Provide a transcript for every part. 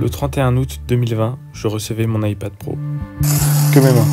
Le 31 août 2020, je recevais mon iPad Pro. Que mes mains.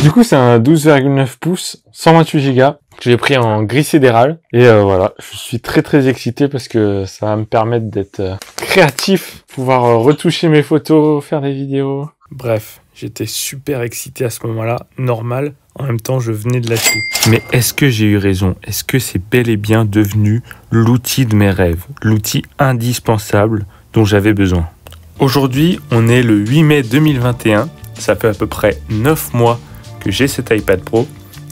Du coup, c'est un 12,9 pouces, 128 Go que j'ai pris en gris sidéral. Et voilà, je suis très excité parce que ça va me permettre d'être créatif, pouvoir retoucher mes photos, faire des vidéos. Bref, j'étais super excité à ce moment-là, normal. En même temps, je venais de l'acheter. Mais est-ce que j'ai eu raison? Est-ce que c'est bel et bien devenu l'outil de mes rêves? L'outil indispensable dont j'avais besoin? Aujourd'hui, on est le 8 mai 2021. Ça fait à peu près 9 mois que j'ai cet iPad Pro.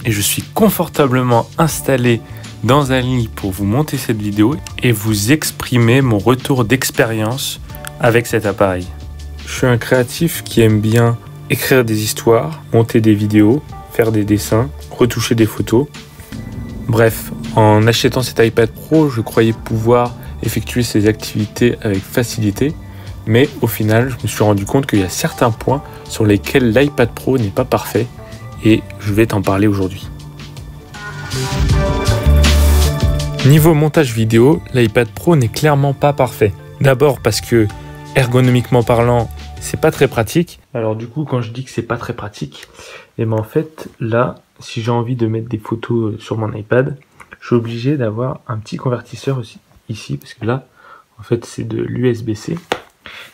Et je suis confortablement installé dans un lit pour vous monter cette vidéo et vous exprimer mon retour d'expérience avec cet appareil. Je suis un créatif qui aime bien écrire des histoires, monter des vidéos, faire des dessins, retoucher des photos. Bref, en achetant cet iPad Pro, je croyais pouvoir effectuer ces activités avec facilité. Mais au final, je me suis rendu compte qu'il y a certains points sur lesquels l'iPad Pro n'est pas parfait. Et je vais t'en parler aujourd'hui. Niveau montage vidéo, l'iPad Pro n'est clairement pas parfait. D'abord parce que, ergonomiquement parlant, c'est pas très pratique. Alors du coup, quand je dis que c'est pas très pratique, et ben en fait, là, si j'ai envie de mettre des photos sur mon iPad, je suis obligé d'avoir un petit convertisseur aussi, ici, parce que là, en fait, c'est de l'USB-C.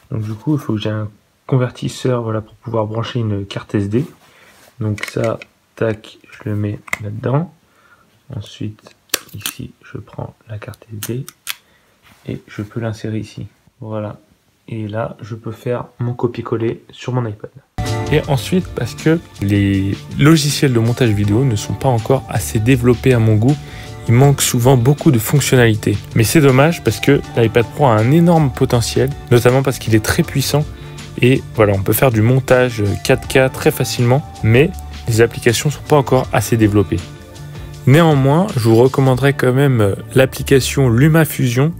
Donc du coup, il faut que j'ai un convertisseur, voilà, pour pouvoir brancher une carte SD. Donc ça, tac, je le mets là-dedans. Ensuite, ici, je prends la carte SD et je peux l'insérer ici. Voilà. Et là, je peux faire mon copier-coller sur mon iPad. Et ensuite, parce que les logiciels de montage vidéo ne sont pas encore assez développés à mon goût, il manque souvent beaucoup de fonctionnalités. Mais c'est dommage parce que l'iPad Pro a un énorme potentiel, notamment parce qu'il est très puissant. Et voilà, on peut faire du montage 4K très facilement, mais les applications ne sont pas encore assez développées. Néanmoins, je vous recommanderais quand même l'application LumaFusion,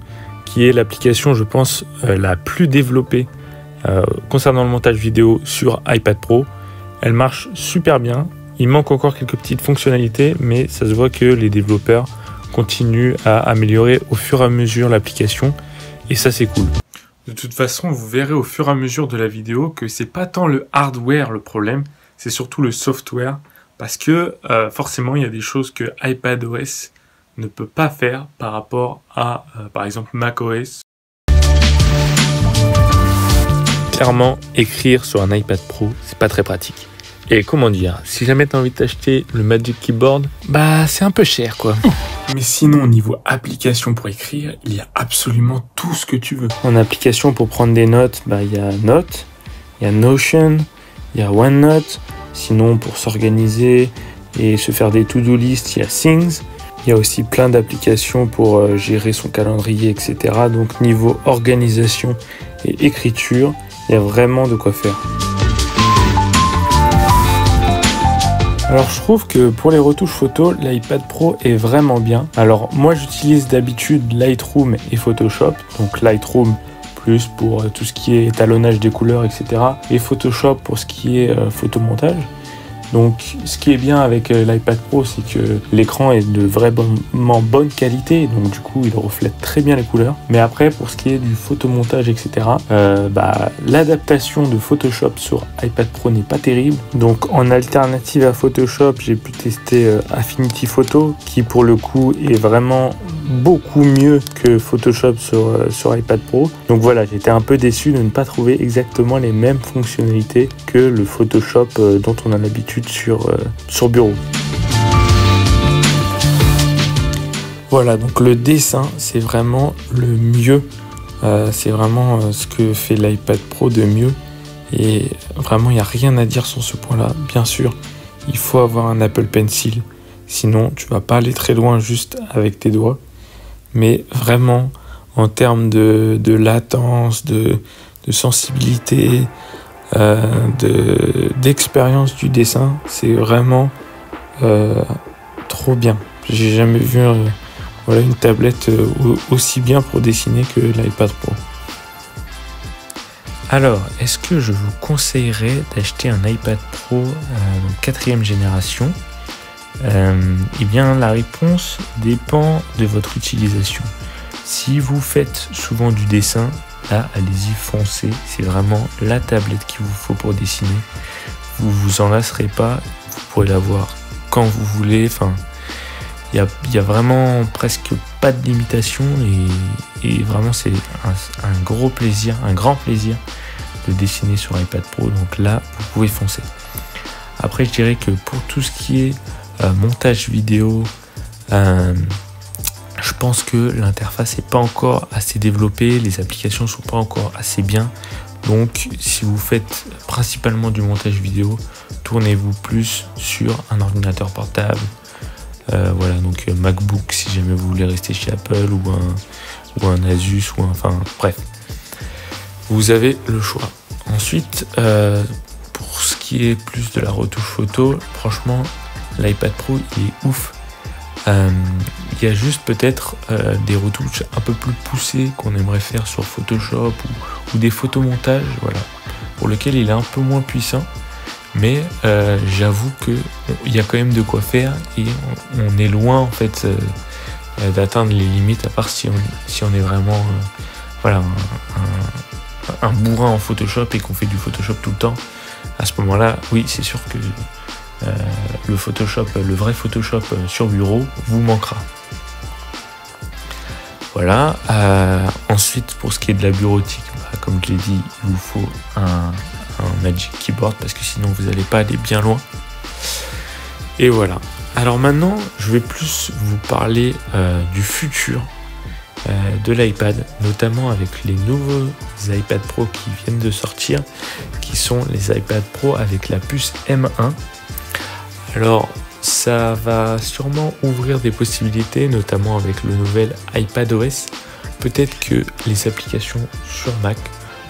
qui est l'application, je pense, la plus développée concernant le montage vidéo sur iPad Pro. Elle marche super bien. Il manque encore quelques petites fonctionnalités, mais ça se voit que les développeurs continuent à améliorer au fur et à mesure l'application, et ça c'est cool. De toute façon, vous verrez au fur et à mesure de la vidéo que c'est pas tant le hardware le problème, c'est surtout le software, parce que forcément il y a des choses que iPadOS ne peut pas faire par rapport à par exemple macOS. Clairement, écrire sur un iPad Pro, c'est pas très pratique. Et comment dire, si jamais tu as envie d'acheter le Magic Keyboard, bah c'est un peu cher quoi. Mais sinon, au niveau application pour écrire, il y a absolument tout ce que tu veux. En application pour prendre des notes, bah il y a Note, il y a Notion, il y a OneNote. Sinon, pour s'organiser et se faire des to-do list, il y a Things. Il y a aussi plein d'applications pour gérer son calendrier, etc. Donc niveau organisation et écriture, il y a vraiment de quoi faire. Alors je trouve que pour les retouches photos, l'iPad Pro est vraiment bien. Alors moi j'utilise d'habitude Lightroom et Photoshop. Donc Lightroom plus pour tout ce qui est étalonnage des couleurs, etc. Et Photoshop pour ce qui est photomontage. Donc ce qui est bien avec l'iPad Pro, c'est que l'écran est de vraiment bonne qualité, donc du coup il reflète très bien les couleurs. Mais après pour ce qui est du photomontage, etc., l'adaptation de Photoshop sur iPad Pro n'est pas terrible. Donc en alternative à Photoshop, j'ai pu tester Affinity Photo, qui pour le coup est vraiment beaucoup mieux que Photoshop sur iPad Pro. Donc voilà, j'étais un peu déçu de ne pas trouver exactement les mêmes fonctionnalités que le Photoshop dont on a l'habitude sur bureau. Voilà, donc le dessin, c'est vraiment le mieux. C'est vraiment ce que fait l'iPad Pro de mieux. Et vraiment, il n'y a rien à dire sur ce point-là. Bien sûr, il faut avoir un Apple Pencil. Sinon, tu vas pas aller très loin juste avec tes doigts. Mais vraiment, en termes de latence, de sensibilité, d'expérience du dessin, c'est vraiment trop bien. J'ai jamais vu une tablette aussi bien pour dessiner que l'iPad Pro. Alors, est-ce que je vous conseillerais d'acheter un iPad Pro 4e génération? Eh bien, la réponse dépend de votre utilisation. Si vous faites souvent du dessin, là, allez-y, foncez. C'est vraiment la tablette qu'il vous faut pour dessiner. Vous vous en lasserez pas. Vous pourrez l'avoir quand vous voulez. Enfin, il y a vraiment presque pas de limitation et vraiment c'est un gros plaisir, un grand plaisir de dessiner sur iPad Pro. Donc là, vous pouvez foncer. Après, je dirais que pour tout ce qui est montage vidéo, je pense que l'interface n'est pas encore assez développée, les applications sont pas encore assez bien. Donc si vous faites principalement du montage vidéo, tournez-vous plus sur un ordinateur portable. Voilà, donc MacBook si jamais vous voulez rester chez Apple, ou un Asus, enfin bref, vous avez le choix. Ensuite, pour ce qui est plus de la retouche photo, franchement l'iPad Pro il est ouf. Il y a juste peut-être des retouches un peu plus poussées qu'on aimerait faire sur Photoshop ou des photomontages, voilà, pour lesquels il est un peu moins puissant. Mais j'avoue qu'il y a quand même de quoi faire et on est loin en fait d'atteindre les limites, à part si on est vraiment voilà, un bourrin en Photoshop et qu'on fait du Photoshop tout le temps. À ce moment-là, oui, c'est sûr que le Photoshop, le vrai Photoshop sur bureau vous manquera. Voilà. Ensuite, pour ce qui est de la bureautique, comme je l'ai dit, il vous faut un Magic Keyboard parce que sinon vous n'allez pas aller bien loin. Et voilà. Alors maintenant, je vais plus vous parler du futur de l'iPad, notamment avec les nouveaux iPad Pro qui viennent de sortir, qui sont les iPad Pro avec la puce M1. Alors, ça va sûrement ouvrir des possibilités, notamment avec le nouvel iPadOS. Peut-être que les applications sur Mac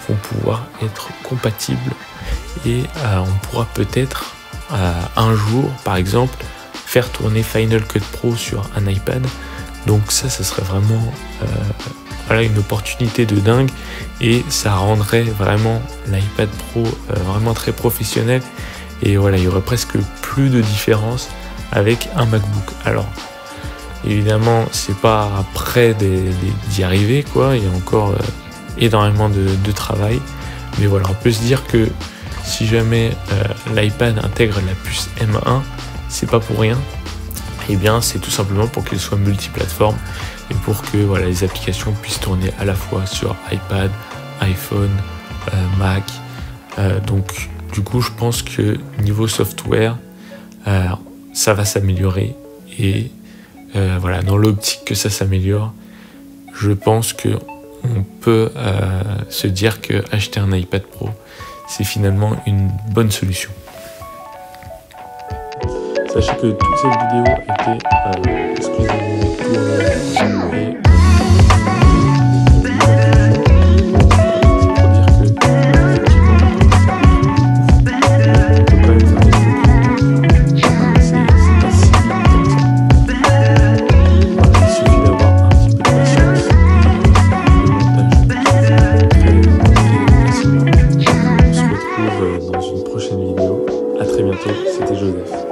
vont pouvoir être compatibles et on pourra peut-être un jour, par exemple, faire tourner Final Cut Pro sur un iPad. Donc ça serait vraiment voilà, une opportunité de dingue et ça rendrait vraiment l'iPad Pro vraiment très professionnel. Et voilà, il y aurait presque plus de différence avec un MacBook. Alors, évidemment, c'est pas près d'y arriver, quoi. Il y a encore énormément de travail. Mais voilà, on peut se dire que si jamais l'iPad intègre la puce M1, c'est pas pour rien. Et bien, c'est tout simplement pour qu'elle soit multiplateforme et pour que voilà, les applications puissent tourner à la fois sur iPad, iPhone, Mac. Donc, du coup, je pense que niveau software, ça va s'améliorer et voilà, dans l'optique que ça s'améliore, je pense que on peut se dire que acheter un iPad Pro, c'est finalement une bonne solution. Sachez que toute cette vidéo était exclusivement tournée et dans une prochaine vidéo. À très bientôt, c'était Joseph.